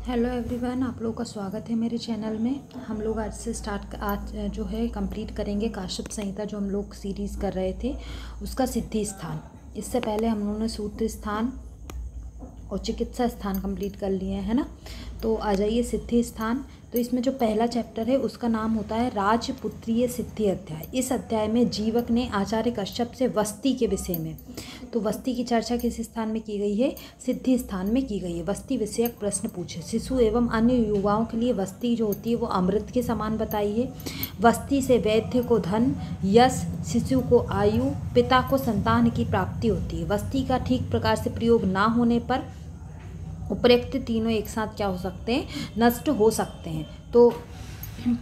Hello everyone, आप लोगों का स्वागत है मेरे चैनल में। हम लोग आज से आज जो है कंप्लीट करेंगे काश्यप संहिता, जो हम लोग सीरीज़ कर रहे थे उसका सिद्धि स्थान। इससे पहले हम लोगों ने सूत्र स्थान और चिकित्सा स्थान कंप्लीट कर लिए हैं, है ना। तो आ जाइए सिद्धि स्थान। तो इसमें जो पहला चैप्टर है उसका नाम होता है राजपुत्रीय सिद्धि अध्याय। इस अध्याय में जीवक ने आचार्य कश्यप से वस्ती के विषय में, तो वस्ती की चर्चा किस स्थान में की गई है? सिद्धि स्थान में की गई है। वस्ती विषयक प्रश्न पूछे। शिशु एवं अन्य युवाओं के लिए वस्ती जो होती है वो अमृत के समान बताई है। वस्ती से वैद्य को धन, यश, शिशु को आयु, पिता को संतान की प्राप्ति होती है। वस्ती का ठीक प्रकार से प्रयोग ना होने पर उपरोक्त तीनों एक साथ क्या हो सकते हैं? नष्ट हो सकते हैं। तो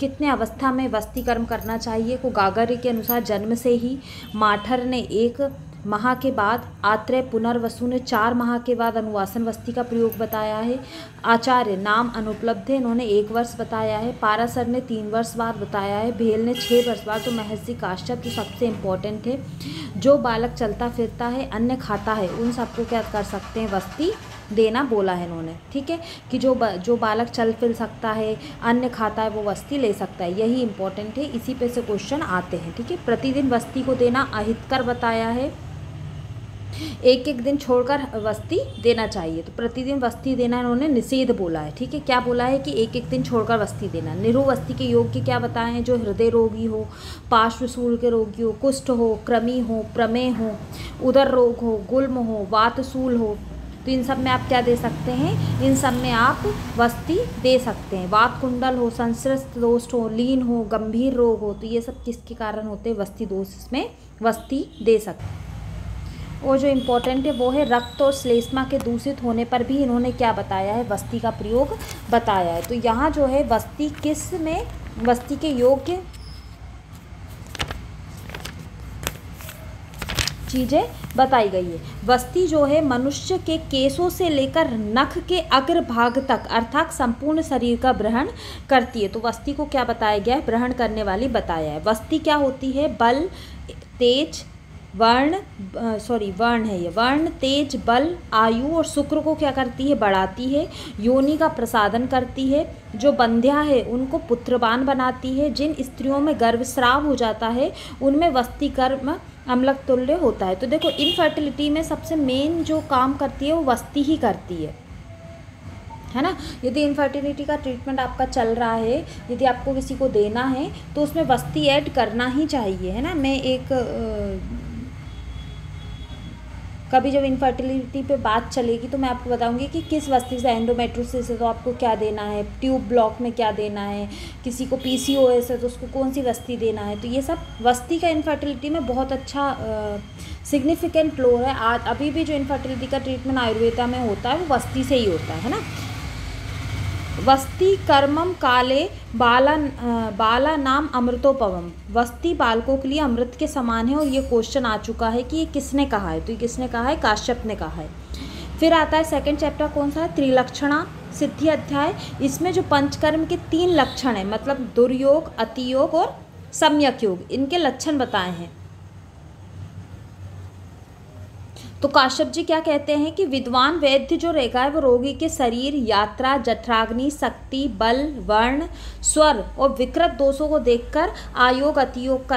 कितने अवस्था में वस्ती कर्म करना चाहिए को गागर्य के अनुसार जन्म से ही, माठर ने 1 माह के बाद, आत्रेय पुनर्वसु ने 4 माह के बाद अनुवासन वस्ती का प्रयोग बताया है। आचार्य नाम अनुपलब्ध है, इन्होंने 1 वर्ष बताया है। पाराशर ने 3 वर्ष बाद बताया है। भेल ने 6 वर्ष बाद। तो महर्षि काश्यप जो सबसे इम्पोर्टेंट है, जो बालक चलता फिरता है, अन्न खाता है, उन सबको क्या कर सकते हैं? वस्ती देना बोला है इन्होंने, ठीक है। कि जो बालक चल फिर सकता है, अन्न खाता है, वो वस्ती ले सकता है। यही इंपॉर्टेंट है, इसी पे से क्वेश्चन आते हैं, ठीक है। प्रतिदिन वस्ती को देना अहितकर बताया है। एक एक दिन छोड़कर वस्ती देना चाहिए। तो प्रतिदिन वस्ती देना इन्होंने निषेध बोला है, ठीक है। क्या बोला है? कि एक एक दिन छोड़कर वस्ती देना। निरुवस्ती के योग्य क्या बताए हैं? जो हृदय रोगी हो, पार्श्वशूल के रोगी हो, कुष्ठ हो, कृमि हो, प्रमेह हो, उदर रोग हो, गुल्म हो, वातशूल हो, तो इन सब में आप क्या दे सकते हैं? इन सब में आप वस्ती दे सकते हैं। वात कुंडल हो, संश्रिष्ट दोष हो, लीन हो, गंभीर रोग हो, तो ये सब किसके कारण होते हैं? वस्ती दोष, इसमें वस्ती दे सकते हैं। और जो इम्पोर्टेंट है वो है रक्त और श्लेष्मा के दूषित होने पर भी इन्होंने क्या बताया है? वस्ती का प्रयोग बताया है। तो यहाँ जो है वस्ती किस में, वस्ती के योग्य चीज़ें बताई गई है। वस्ती जो है मनुष्य के केसों से लेकर नख के अग्रभाग तक अर्थात संपूर्ण शरीर का ग्रहण करती है। तो वस्ती को क्या बताया गया है? ग्रहण करने वाली बताया है। वस्ती क्या होती है? बल, तेज, वर्ण है ये, वर्ण, तेज, बल, आयु और शुक्र को क्या करती है? बढ़ाती है। योनि का प्रसादन करती है। जो बंध्या है उनको पुत्रवान बनाती है। जिन स्त्रियों में गर्भस्राव हो जाता है उनमें वस्ती कर्म अम्लक तुल्य होता है। तो देखो, इनफर्टिलिटी में सबसे मेन जो काम करती है वो वस्ती ही करती है ना। यदि इनफर्टिलिटी का ट्रीटमेंट आपका चल रहा है, यदि आपको किसी को देना है तो उसमें वस्ती ऐड करना ही चाहिए, है ना। मैं कभी जब इनफर्टिलिटी पे बात चलेगी तो मैं आपको बताऊंगी कि किस वस्ती से, एंडोमेट्रोसिस है तो आपको क्या देना है, ट्यूब ब्लॉक में क्या देना है, किसी को पीसीओएस है तो उसको कौन सी वस्ती देना है। तो ये सब वस्ती का इनफर्टिलिटी में बहुत अच्छा सिग्निफिकेंट रोल है। आज अभी भी जो इनफर्टिलिटी का ट्रीटमेंट आयुर्वेदा में होता है वो वस्ती से ही होता है ना। वस्ती कर्मम काले बाला नाम अमृतोपवम। वस्ती बालकों के लिए अमृत के समान है। और ये क्वेश्चन आ चुका है कि ये किसने कहा है? तो ये किसने कहा है? काश्यप ने कहा है। फिर आता है सेकंड चैप्टर, कौन सा है? त्रिलक्षणा सिद्धि अध्याय। इसमें जो पंचकर्म के 3 लक्षण है, मतलब दुर्योग, अतियोग और सम्यक योग, इनके लक्षण बताए हैं। तो काश्यप जी क्या कहते हैं कि विद्वान वैद्य जो रहेगा है वो रोगी के शरीर, यात्रा, जठराग्नि, शक्ति, बल, वर्ण, स्वर और विकृत दोषों को देखकर आयोग, अतियोग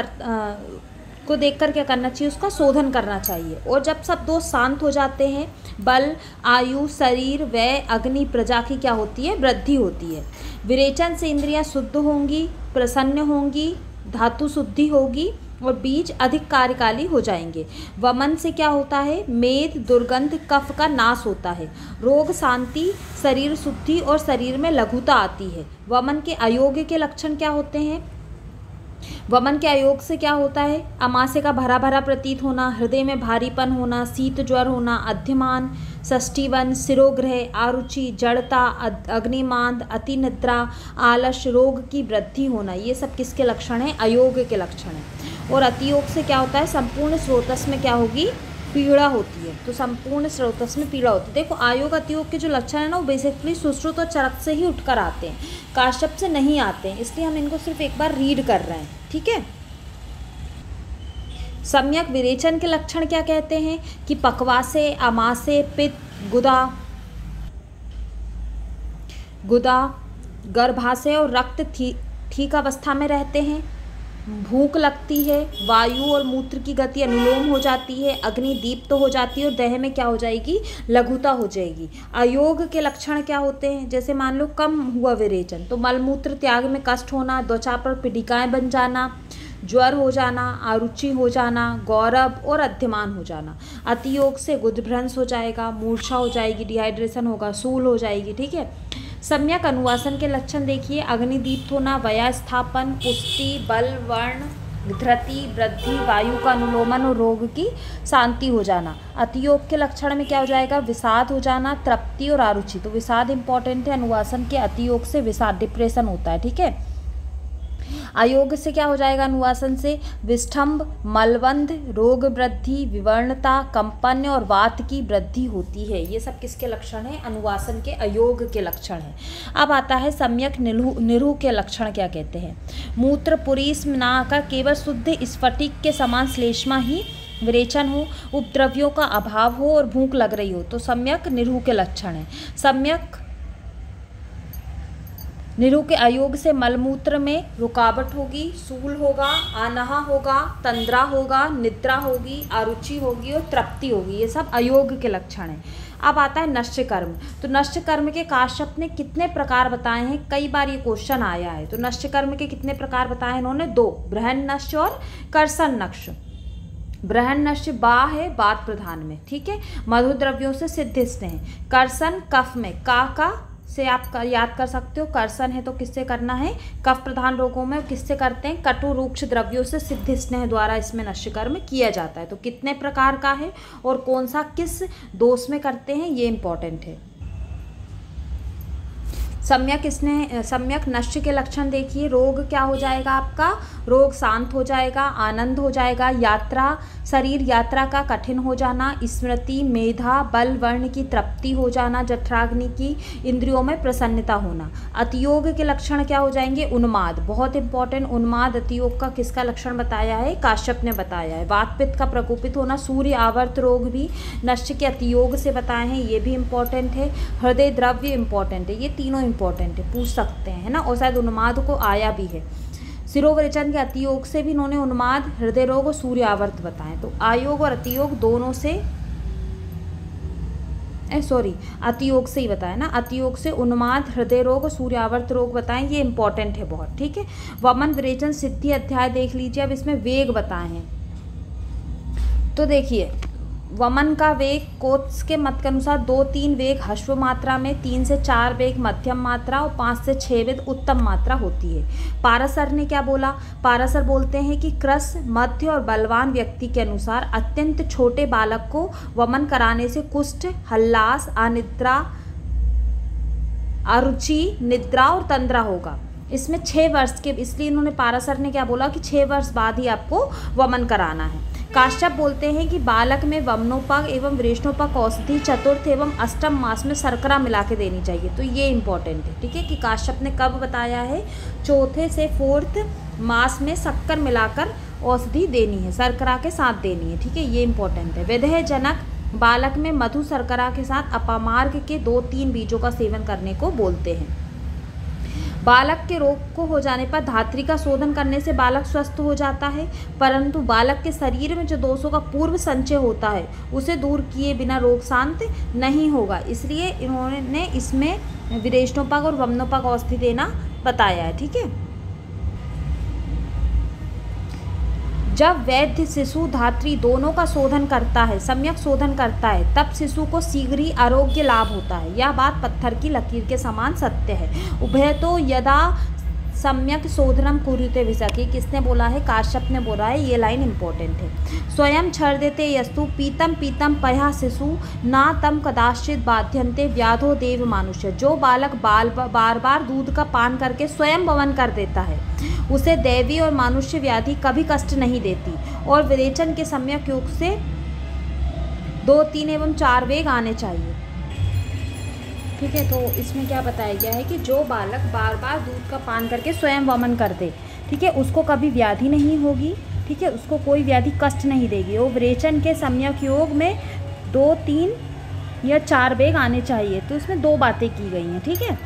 को देखकर क्या करना चाहिए? उसका शोधन करना चाहिए। और जब सब दोष शांत हो जाते हैं, बल, आयु, शरीर, व्यय, अग्नि, प्रजा की क्या होती है? वृद्धि होती है। विरेचन से इंद्रियां शुद्ध होंगी, प्रसन्न होंगी, धातु शुद्धि होगी और बीज अधिक कार्यकाली हो जाएंगे। वमन से क्या होता है? मेद, दुर्गंध, कफ का नाश होता है। रोग शांति, शरीर शुद्धि और शरीर में लघुता आती है। वमन के अयोग्य के लक्षण क्या होते हैं? वमन के अयोग से क्या होता है? अमाशय का भरा भरा प्रतीत होना, हृदय में भारीपन होना, शीत ज्वर होना, अध्यमान, षष्ठीवन, शिरोग्रह, आरुचि, जड़ता, अग्निमांद, अति निद्रा, आलस, रोग की वृद्धि होना, ये सब किसके लक्षण हैं? अयोग के लक्षण हैं। और अतियोग से क्या होता है? संपूर्ण स्रोतस में क्या होगी? पीड़ा होती है। तो संपूर्ण स्रोतस में पीड़ा होती है। देखो, आयोग अतियोग के जो लक्षण है ना, वो बेसिकली सुश्रुत और चरक से ही उठकर आते हैं, काश्यप से नहीं आते हैं, इसलिए हम इनको सिर्फ एक बार रीड कर रहे हैं, ठीक है। सम्यक विरेचन के लक्षण क्या कहते हैं? कि पक्वासे, अमासे, पित्त, गुदा, गुदा, गर्भाशय और रक्त ठीक अवस्था में रहते हैं, भूख लगती है, वायु और मूत्र की गति अनुलोम हो जाती है, अग्नि दीप्त हो जाती है और देह में क्या हो जाएगी, लघुता हो जाएगी। अयोग के लक्षण क्या होते हैं, जैसे मान लो कम हुआ विरेचन तो मलमूत्र त्याग में कष्ट होना, त्वचा पर पिडिकाएँ बन जाना, ज्वर हो जाना, आरुचि हो जाना, गौरव और अध्यमान हो जाना। अतियोग से गुदभ्रंश हो जाएगा, मूर्छा हो जाएगी, डिहाइड्रेशन होगा, सूल हो जाएगी। ठीक है। सम्यक अनुवासन के लक्षण देखिए, अग्निदीप्त होना, वयास्थापन, पुष्टि, बल, वर्ण, धृति, वृद्धि, वायु का अनुलोमन और रोग की शांति हो जाना। अतियोग के लक्षण में क्या हो जाएगा, विषाद हो जाना, तृप्ति और आरुचि। तो विषाद इंपॉर्टेंट है, अनुवासन के अतियोग से विषाद, डिप्रेशन होता है। ठीक है। अयोग से क्या हो जाएगा, अनुवासन से विष्ठंभ, मलबंध, रोग वृद्धि, विवर्णता, कंपन और वात की वृद्धि होती है। ये सब किसके लक्षण हैं, अनुवासन के अयोग के लक्षण हैं। अब आता है सम्यक निरूह के लक्षण क्या कहते हैं। मूत्र पुरीस ना का केवल शुद्ध स्फटिक के समान श्लेष्मा ही विरेचन हो, उपद्रव्यों का अभाव हो और भूख लग रही हो तो सम्यक निरूह के लक्षण है। सम्यक निरूह के अयोग से मलमूत्र में रुकावट होगी, सूल होगा, अनाहा होगा, तंद्रा होगा, निद्रा होगी, आरुचि होगी और तृप्ति होगी। ये सब अयोग के लक्षण हैं। अब आता है नश्च कर्म। तो नश्च कर्म के काश्यप ने कितने प्रकार बताए हैं, कई बार ये क्वेश्चन आया है। तो नश्च कर्म के कितने प्रकार बताए हैं इन्होंने, 2, बृहन नश्च और कर्षण नश्च। बृहन नश्च बा है, बात प्रधान में। ठीक है। मधुद्रव्यों से सिद्ध स्नेह। कर्षण कफ में, का से आप याद कर सकते हो, कर्षण है तो किससे करना है, कफ प्रधान रोगों में किससे करते हैं, कटु रूक्ष द्रव्यों से सिद्ध स्नेह द्वारा इसमें नश्च कर्म किया जाता है। तो कितने प्रकार का है और कौन सा किस दोष में करते हैं ये इंपॉर्टेंट है। सम्यक नश्च के लक्षण देखिए, रोग क्या हो जाएगा आपका, रोग शांत हो जाएगा, आनंद हो जाएगा, यात्रा, शरीर यात्रा का कठिन हो जाना, स्मृति, मेधा, बल, वर्ण की तृप्ति हो जाना, जठराग्नि की इंद्रियों में प्रसन्नता होना। अतियोग के लक्षण क्या हो जाएंगे, उन्माद, बहुत इंपॉर्टेंट। उन्माद अतियोग का किसका लक्षण बताया है, काश्यप ने बताया है। वात पित्त का प्रकोपित होना, सूर्य आवर्त रोग भी नश्च के अतियोग से बताए हैं, ये भी इंपॉर्टेंट है। हृदय द्रव्य इंपॉर्टेंट है, ये तीनों इंपॉर्टेंट है, पूछ सकते हैं, है ना। और शायद उन्माद को आया भी है। शिरोविरेचन के अतियोग से भी इन्होंने उन्माद, हृदय रोग और सूर्य आवर्त बताएं। तो आयोग और अतियोग दोनों से अतियोग से ही बताया ना, अतियोग से उन्माद, हृदय रोग और सूर्य आवर्त रोग बताएं, ये इंपॉर्टेंट है बहुत। ठीक है। वमन विरेचन सिद्धि अध्याय देख लीजिए। अब इसमें वेग बताए हैं। तो देखिए, वमन का वेग कोत्स के मत के अनुसार 2-3 वेग ह्रस्व मात्रा में, 3 से 4 वेग मध्यम मात्रा और 5 से 6 वेग उत्तम मात्रा होती है। पाराशर ने क्या बोला, पाराशर बोलते हैं कि क्रस, मध्य और बलवान व्यक्ति के अनुसार अत्यंत छोटे बालक को वमन कराने से कुष्ठ, हल्लास, अनिद्रा, अरुचि, निद्रा और तंद्रा होगा। इसमें 6 वर्ष के, इसलिए इन्होंने पाराशर ने क्या बोला कि 6 वर्ष बाद ही आपको वमन कराना है। काश्यप बोलते हैं कि बालक में वमनोपक एवं वृष्णोपक औषधि चतुर्थ एवं अष्टम मास में शर्करा मिला के देनी चाहिए। तो ये इंपॉर्टेंट है। ठीक है, कि काश्यप ने कब बताया है, चौथे से 4th मास में शक्कर मिलाकर औषधि देनी है, शर्करा के साथ देनी है। ठीक है, ये इंपॉर्टेंट है। विदेहजनक बालक में मधु शर्करा के साथ अपामार्ग के 2-3 बीजों का सेवन करने को बोलते हैं। बालक के रोग को हो जाने पर धात्री का शोधन करने से बालक स्वस्थ हो जाता है, परंतु बालक के शरीर में जो दोषों का पूर्व संचय होता है उसे दूर किए बिना रोग शांत नहीं होगा। इसलिए इन्होंने इसमें विरेचनोपक और वमनोपक औषधि देना बताया है। ठीक है। जब वैद्य शिशु धात्री दोनों का शोधन करता है, सम्यक शोधन करता है, तब शिशु को शीघ्र ही आरोग्य लाभ होता है। यह बात पत्थर की लकीर के समान सत्य है। उभय तो यदा सम्यक शोधनम कुरुते विसकी, किसने बोला है, काश्यप ने बोला है। ये लाइन इंपॉर्टेंट है। स्वयं छर देते यस्तु पीतम पीतम पया शिशु ना तम कदाचित बाध्यन्ते व्याधो देव मानुष्य। जो बालक बार बार दूध का पान करके स्वयं वमन कर देता है उसे दैवी और मानुष्य व्याधि कभी कष्ट नहीं देती। और विरेचन के सम्यक योग से 2, 3 एवं 4 वेग आने चाहिए। ठीक है, तो इसमें क्या बताया गया है कि जो बालक बार बार दूध का पान करके स्वयं वमन कर दे, ठीक है, उसको कभी व्याधि नहीं होगी। ठीक है, उसको कोई व्याधि कष्ट नहीं देगी। वो विरेचन के सम्यक योग में 2, 3 या 4 वेग आने चाहिए। तो इसमें 2 बातें की गई हैं। ठीक है,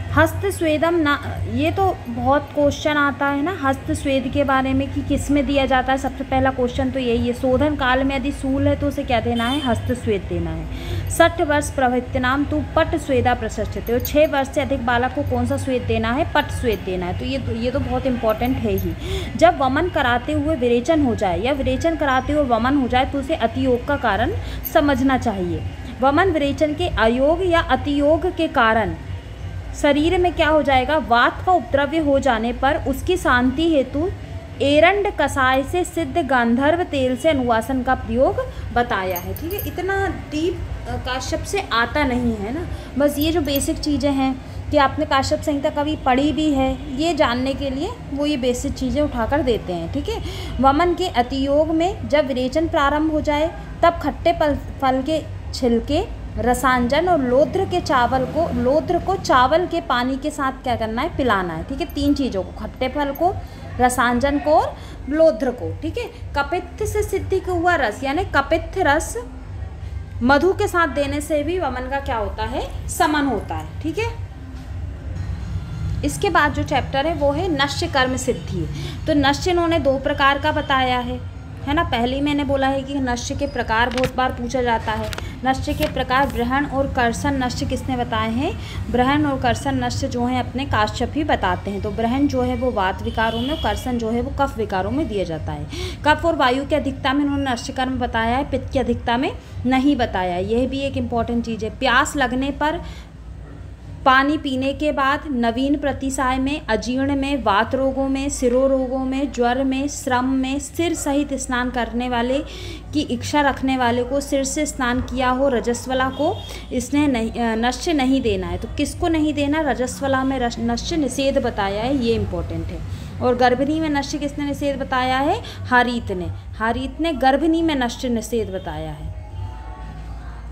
हस्त स्वेदम ना, ये तो बहुत क्वेश्चन आता है ना हस्त स्वेद के बारे में कि किस में दिया जाता है। सबसे पहला क्वेश्चन तो यही है, शोधन काल में यदि शूल है तो उसे क्या देना है, हस्त स्वेद देना है। 60 वर्ष प्रभृत्यानाम तू पट स्वेदा प्रशस्यते, और 6 वर्ष से अधिक बालक को कौन सा स्वेद देना है, पट स्वेद देना है। तो ये तो बहुत इंपॉर्टेंट है ही। जब वमन कराते हुए विरेचन हो जाए या विरेचन कराते हुए वमन हो जाए तो उसे अतियोग का कारण समझना चाहिए। वमन विरेचन के अयोग या अतियोग के कारण शरीर में क्या हो जाएगा, वात का उपद्रव्य हो जाने पर उसकी शांति हेतु एरंड कषाय से सिद्ध गांधर्व तेल से अनुवासन का प्रयोग बताया है। ठीक है, इतना डीप काश्यप से आता नहीं है ना, बस ये जो बेसिक चीज़ें हैं कि आपने काश्यप संहिता कभी पढ़ी भी है, ये जानने के लिए वो ये बेसिक चीज़ें उठाकर देते हैं। ठीक है, वमन के अतियोग में जब विरेचन प्रारंभ हो जाए तब खट्टे फल के छिलके, रसांजन और लोध्र को चावल के पानी के साथ क्या करना है, पिलाना है। ठीक है, 3 चीज़ों को, खट्टे फल को, रसांजन को और लोध्र को। ठीक है, कपित्थ से सिद्धि का हुआ रस यानी कपित्थ रस मधु के साथ देने से भी वमन का क्या होता है, समन होता है। ठीक है, इसके बाद जो चैप्टर है वो है नश्य कर्म सिद्धि। तो नश्य इन्होंने 2 प्रकार का बताया है ना। पहले मैंने बोला है कि नश्य के प्रकार बहुत बार पूछा जाता है। नश्य के प्रकार ब्रहण और कर्षण नश्य किसने बताए हैं, ब्रहण और कर्षण नश्य जो है अपने काश्यप ही बताते हैं। तो ब्रहण जो है वो वात विकारों में, कर्षण जो है वो कफ विकारों में दिया जाता है। कफ और वायु की अधिकता में इन्होंने नश्य कर्म बताया है, पित्त की अधिकता में नहीं बताया। यह भी एक इम्पॉर्टेंट चीज़ है। प्यास लगने पर, पानी पीने के बाद, नवीन प्रतिसाय में, अजीर्ण में, वात रोगों में, सिरोरोगों में, ज्वर में, श्रम में, सिर सहित स्नान करने वाले की इच्छा रखने वाले को सिर से स्नान किया हो रजस्वला को इसने नश्य नहीं देना है। तो किसको नहीं देना, रजस्वला में नश्य निषेध बताया है, ये इम्पोर्टेंट है। और गर्भिणी में नश्य किसने निषेध बताया है, हारीत ने गर्भिणी में नश्य निषेध बताया है।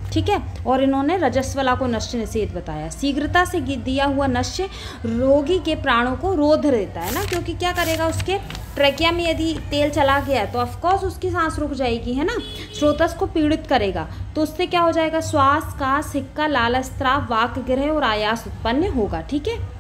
ठीक है, और इन्होंने रजस्वला को नश्य निषेध बताया। शीघ्रता से दिया हुआ नश्य रोगी के प्राणों को रोध देता है ना, क्योंकि क्या करेगा, उसके ट्रैकिया में यदि तेल चला गया तो ऑफकोर्स उसकी सांस रुक जाएगी, है ना, स्रोतस को पीड़ित करेगा। तो उससे क्या हो जाएगा, श्वास का सिक्का, लालस्त्राव, वाक गिरह और आयास उत्पन्न होगा। ठीक है,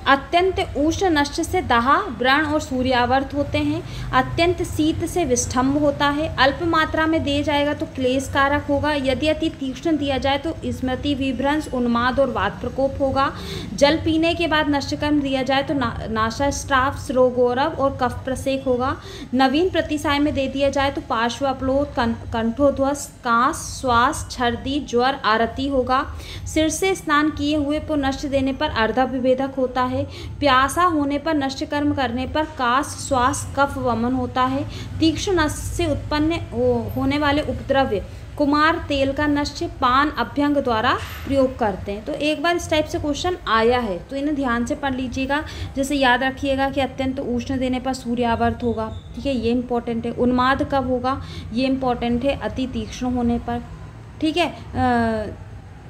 अत्यंत उष्ण नश्य से दाह, व्रण और सूर्यावर्त होते हैं। अत्यंत शीत से विष्ठम्भ होता है। अल्प मात्रा में दिया जाएगा तो क्लेश कारक होगा। यदि अति तीक्ष्ण दिया जाए तो स्मृति विभ्रंश, उन्माद और वात प्रकोप होगा। जल पीने के बाद नश्यकर्म दिया जाए तो नासास्त्राव, श्रोगौरव और कफ प्रसेक होगा। नवीन प्रतिसाय में दे दिया जाए तो पार्श्वअपलोद, कंठोध्वस, कांस, श्वास, छर्दी, ज्वर, आरती होगा। सिर से स्नान किए हुए को नश्य देने पर अर्धविभेदक होता है। प्यासा होने पर नश्य कर्म करने पर कास, श्वास, कफ वमन होता है। तीक्ष्ण नश्य से उत्पन्न होने वाले उपद्रव्य कुमार तेल का नश्य पान अभ्यंग द्वारा प्रयोग करते हैं। तो एक बार इस टाइप से क्वेश्चन आया है तो इन्हें ध्यान से पढ़ लीजिएगा। जैसे याद रखिएगा कि अत्यंत उष्ण देने पर सूर्यावर्त होगा। ठीक है, ये इंपॉर्टेंट है। उन्माद कब होगा, ये इंपॉर्टेंट है, अति तीक्ष्ण होने पर। ठीक है,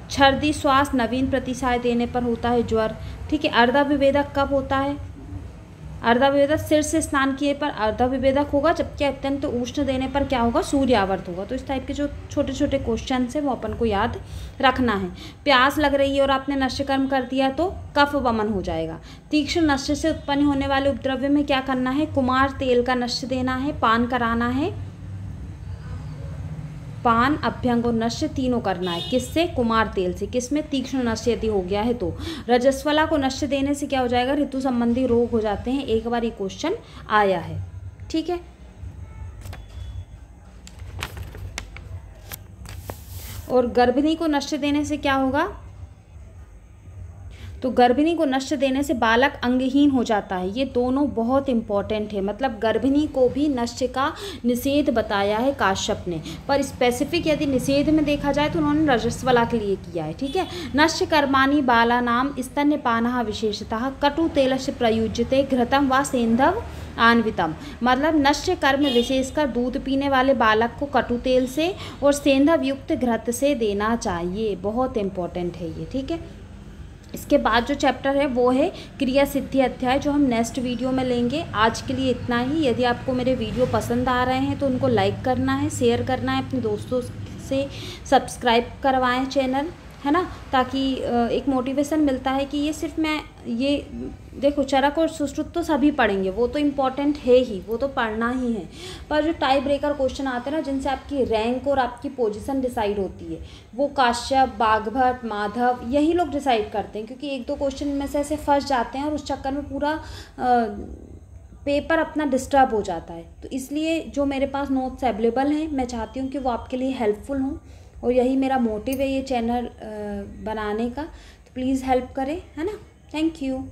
छर्दी, श्वास, नवीन प्रतिसाय देने पर होता है ज्वर। ठीक है, अर्धविभेदक कब होता है, अर्धविभेदक सिर से स्नान किए पर अर्धविभेदक होगा, जबकि अत्यंत उष्ण देने पर क्या होगा, सूर्यावर्त होगा। तो इस टाइप के जो छोटे छोटे क्वेश्चन है वो अपन को याद रखना है। प्यास लग रही है और आपने नश्य कर्म कर दिया तो कफ वमन हो जाएगा। तीक्ष्ण नश्य से उत्पन्न होने वाले उपद्रव्य में क्या करना है, कुमार तेल का नश्य देना है, पान कराना है, पान अभ्यंग और नश्य तीनों करना है। किससे, कुमार तेल से। किसमें, तीक्ष्ण नश्य यदि हो गया है तो। रजस्वला को नश्य देने से क्या हो जाएगा, ऋतु संबंधी रोग हो जाते हैं। एक बार ये क्वेश्चन आया है। ठीक है, और गर्भिणी को नश्य देने से क्या होगा, तो गर्भिणी को नश्य देने से बालक अंगहीन हो जाता है। ये दोनों बहुत इंपॉर्टेंट है। मतलब गर्भिणी को भी नश्य का निषेध बताया है काश्यप ने, पर स्पेसिफिक यदि निषेध में देखा जाए तो उन्होंने रजस्वला के लिए किया है। ठीक है, नश्य कर्माणि बालानाम स्तन्यपानः विशेषतः कटु तेलस्य प्रयुज्यते घृतम व सेंधव आन्वितम। मतलब नश्य कर्म विशेषकर दूध पीने वाले बालक को कटु तेल से और सेंधव युक्त घृत से देना चाहिए। बहुत इंपॉर्टेंट है ये। ठीक है, इसके बाद जो चैप्टर है वो है क्रिया सिद्धि अध्याय, जो हम नेक्स्ट वीडियो में लेंगे। आज के लिए इतना ही। यदि आपको मेरे वीडियो पसंद आ रहे हैं तो उनको लाइक करना है, शेयर करना है, अपने दोस्तों से सब्सक्राइब करवाएं चैनल, है ना, ताकि एक मोटिवेशन मिलता है कि ये सिर्फ मैं ये देखो, चरक और सुश्रुत तो सभी पढ़ेंगे, वो तो इम्पॉर्टेंट है ही, वो तो पढ़ना ही है, पर जो टाई ब्रेकर क्वेश्चन आते हैं ना, जिनसे आपकी रैंक और आपकी पोजीशन डिसाइड होती है, वो काश्यप, बागभट्ट, माधव यही लोग डिसाइड करते हैं, क्योंकि एक दो क्वेश्चन में से ऐसे फंस जाते हैं और उस चक्कर में पूरा पेपर अपना डिस्टर्ब हो जाता है। तो इसलिए जो मेरे पास नोट्स अवेलेबल हैं, मैं चाहती हूँ कि वो आपके लिए हेल्पफुल हों, और यही मेरा मोटिव है ये चैनल बनाने का। तो प्लीज़ हेल्प करें, है ना। Thank you.